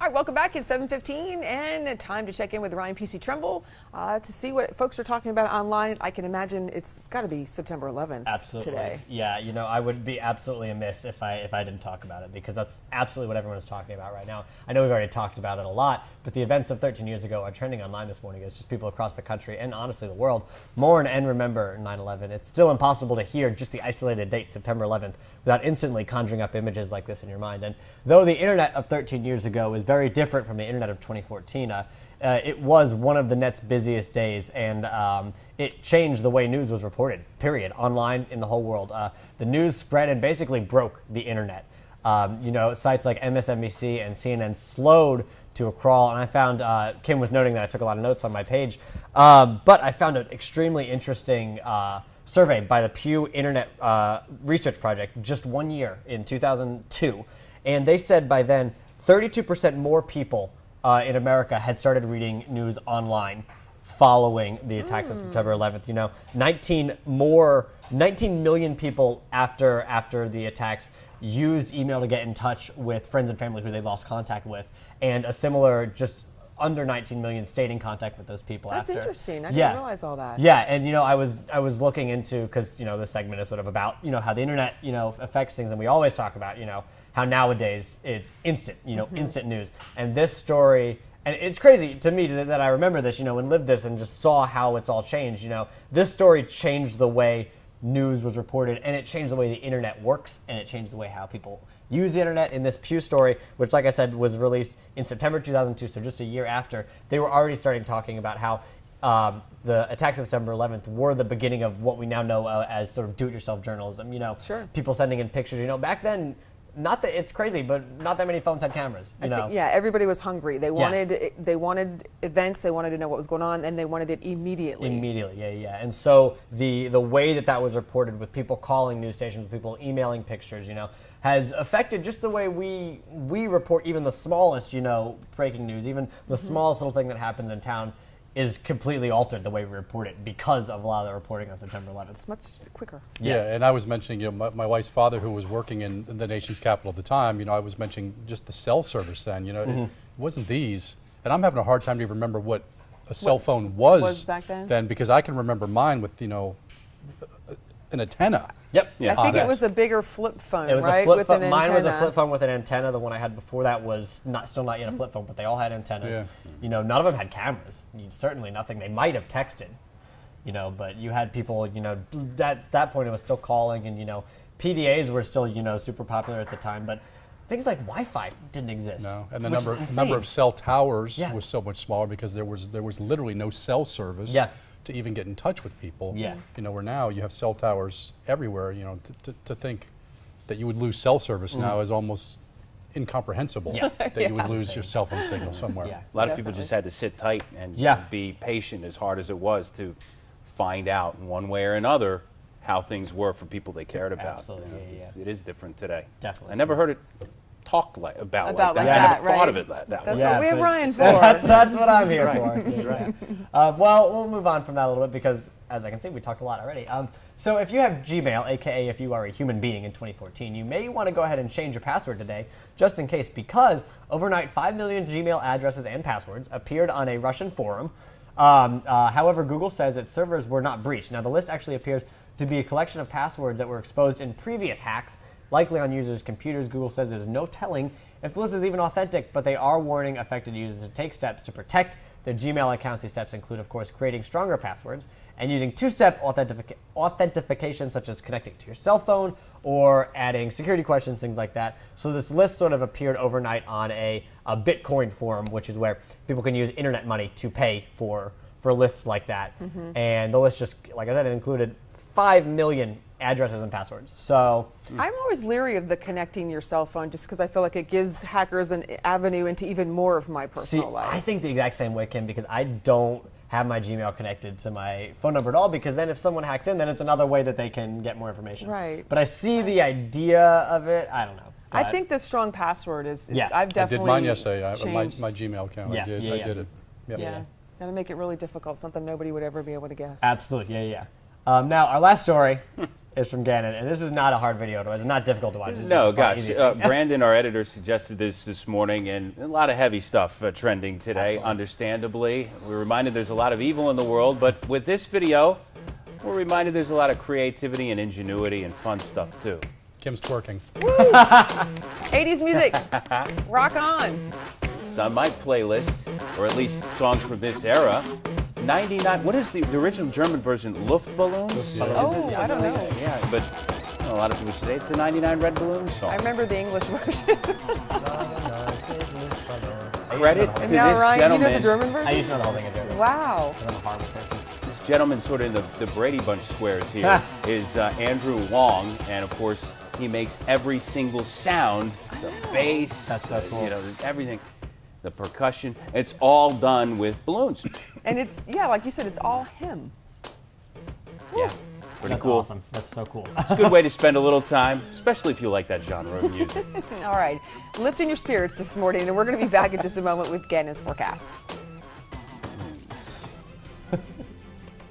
All right, welcome back. It's 7:15 and time to check in with Ryan PC Trimble to see what folks are talking about online. I can imagine it's got to be September 11th Absolutely. today. Yeah, you know, I would be absolutely amiss if I didn't talk about it, because that's absolutely what everyone is talking about right now. I know we've already talked about it a lot, but the events of 13 years ago are trending online this morning as just people across the country and honestly the world mourn and remember 9/11. It's still impossible to hear just the isolated date, September 11th, without instantly conjuring up images like this in your mind. And though the internet of 13 years ago is very different from the internet of 2014, it was one of the net's busiest days, and it changed the way news was reported, period, online in the whole world. The news spread and basically broke the internet. You know, sites like MSNBC and CNN slowed to a crawl, and I found, Kim was noting that I took a lot of notes on my page, but I found an extremely interesting survey by the Pew Internet Research Project just 1 year in 2002, and they said by then 32% more people in America had started reading news online following the attacks of September 11th. You know, 19 million people after the attacks used email to get in touch with friends and family who they lost contact with, and a similar just under 19 million stayed in contact with those people. That's after. interesting. I didn't realize all that. Yeah, and you know, I was looking into, because you know this segment is sort of about, you know, how the internet, you know, affects things, and we always talk about, you know, how nowadays it's instant, you know, instant news. And this story, and it's crazy to me that I remember this, you know, and lived this and just saw how it's all changed. You know, this story changed the way news was reported, and it changed the way the internet works, and it changed the way how people use the internet. In this Pew story, which, like I said, was released in September 2002, so just a year after, they were already starting talking about how the attacks of September 11th were the beginning of what we now know as sort of do-it-yourself journalism. You know, people sending in pictures. You know, back then, not that it's crazy, but not that many phones had cameras. You know? Yeah, everybody was hungry. They wanted events. They wanted to know what was going on, and they wanted it immediately. Immediately, yeah. And so the way that was reported, with people calling news stations, people emailing pictures, you know, has affected just the way we report even the smallest, you know, breaking news, even the smallest little thing that happens in town is completely altered the way we report it because of a lot of the reporting on September 11th. It's much quicker. Yeah, and I was mentioning, you know, my wife's father, who was working in the nation's capital at the time, you know, I was mentioning just the cell service then, you know, it wasn't these, and I'm having a hard time to remember what a cell phone was back then, because I can remember mine with, you know, an antenna. Yep. Yeah. I think it was a bigger flip phone, it was right? A flip phone. With an Mine antenna. was a flip phone with an antenna. The one I had before that was still not yet a flip phone, but they all had antennas. Yeah. You know, none of them had cameras. Certainly nothing. They might have texted, you know, but you had people, you know, at that point it was still calling, and, you know, PDAs were still, you know, super popular at the time, but things like Wi-Fi didn't exist. No, and the number of cell towers was so much smaller because there was literally no cell service. To even get in touch with people. Yeah. You know, where now you have cell towers everywhere, you know, to think that you would lose cell service now is almost incomprehensible. That you would lose your cell phone signal somewhere. Yeah. A lot of people just had to sit tight and be patient, as hard as it was to find out in one way or another how things were for people they cared about. Absolutely, It is different today. Definitely. I never heard it talked about like that. that, I never thought of it that That's way. what we have Ryan for. That's what I'm here Right. for. That's right. Well, we'll move on from that a little bit because, as I can see, we talked a lot already. So if you have Gmail, aka if you are a human being in 2014, you may want to go ahead and change your password today, just in case, because overnight 5 million Gmail addresses and passwords appeared on a Russian forum. However, Google says its servers were not breached. Now, the list actually appears to be a collection of passwords that were exposed in previous hacks, likely on users' computers. Google says there's no telling if the list is even authentic, but they are warning affected users to take steps to protect their Gmail accounts. These steps include, of course, creating stronger passwords and using two-step authentication, such as connecting to your cell phone or adding security questions, things like that. So this list sort of appeared overnight on a Bitcoin forum, which is where people can use internet money to pay for lists like that. And the list just, like I said, it included 5 million addresses and passwords. So I'm always leery of the connecting your cell phone, just because I feel like it gives hackers an avenue into even more of my personal life. I think the exact same way, Kim, because I don't have my Gmail connected to my phone number at all, because then if someone hacks in, then it's another way that they can get more information. Right. But I see the idea of it. I don't know. I think the strong password is Yeah. I've definitely I did mine yesterday. My changed. Gmail account. Yeah, I did it. Yep. Yeah. Got to make it really difficult, something nobody would ever be able to guess. Absolutely, yeah. Now, our last story is from Gannon, and this is not a hard video to watch. It's not difficult to watch. It's No, just gosh. easy. Brandon, our editor, suggested this morning, and a lot of heavy stuff trending today, Absolutely. understandably. We're reminded there's a lot of evil in the world, but with this video, we're reminded there's a lot of creativity and ingenuity and fun stuff, too. Kim's twerking. 80s music. Rock on. It's on my playlist, or at least songs from this era. 99, what is the original German version? Luftballons? Oh, I don't know. Yeah, but a lot of people say it's the 99 Red Balloons song. I remember the English version. Credit to And now, this Ryan, you know the gentleman. German I version? used to know the whole thing in German. Wow. I'm a horrible person. This gentleman, sort of in the Brady Bunch squares here, is Andrew Wong, and of course, he makes every single sound, the bass, That's so cool. everything, the percussion. It's all done with balloons. And it's, yeah, like you said, it's all him. Yeah, pretty That's cool. awesome. That's so cool. It's a good way to spend a little time, especially if you like that genre of music. All right. Lifting your spirits this morning, and we're going to be back in just a moment with Gannon's forecast.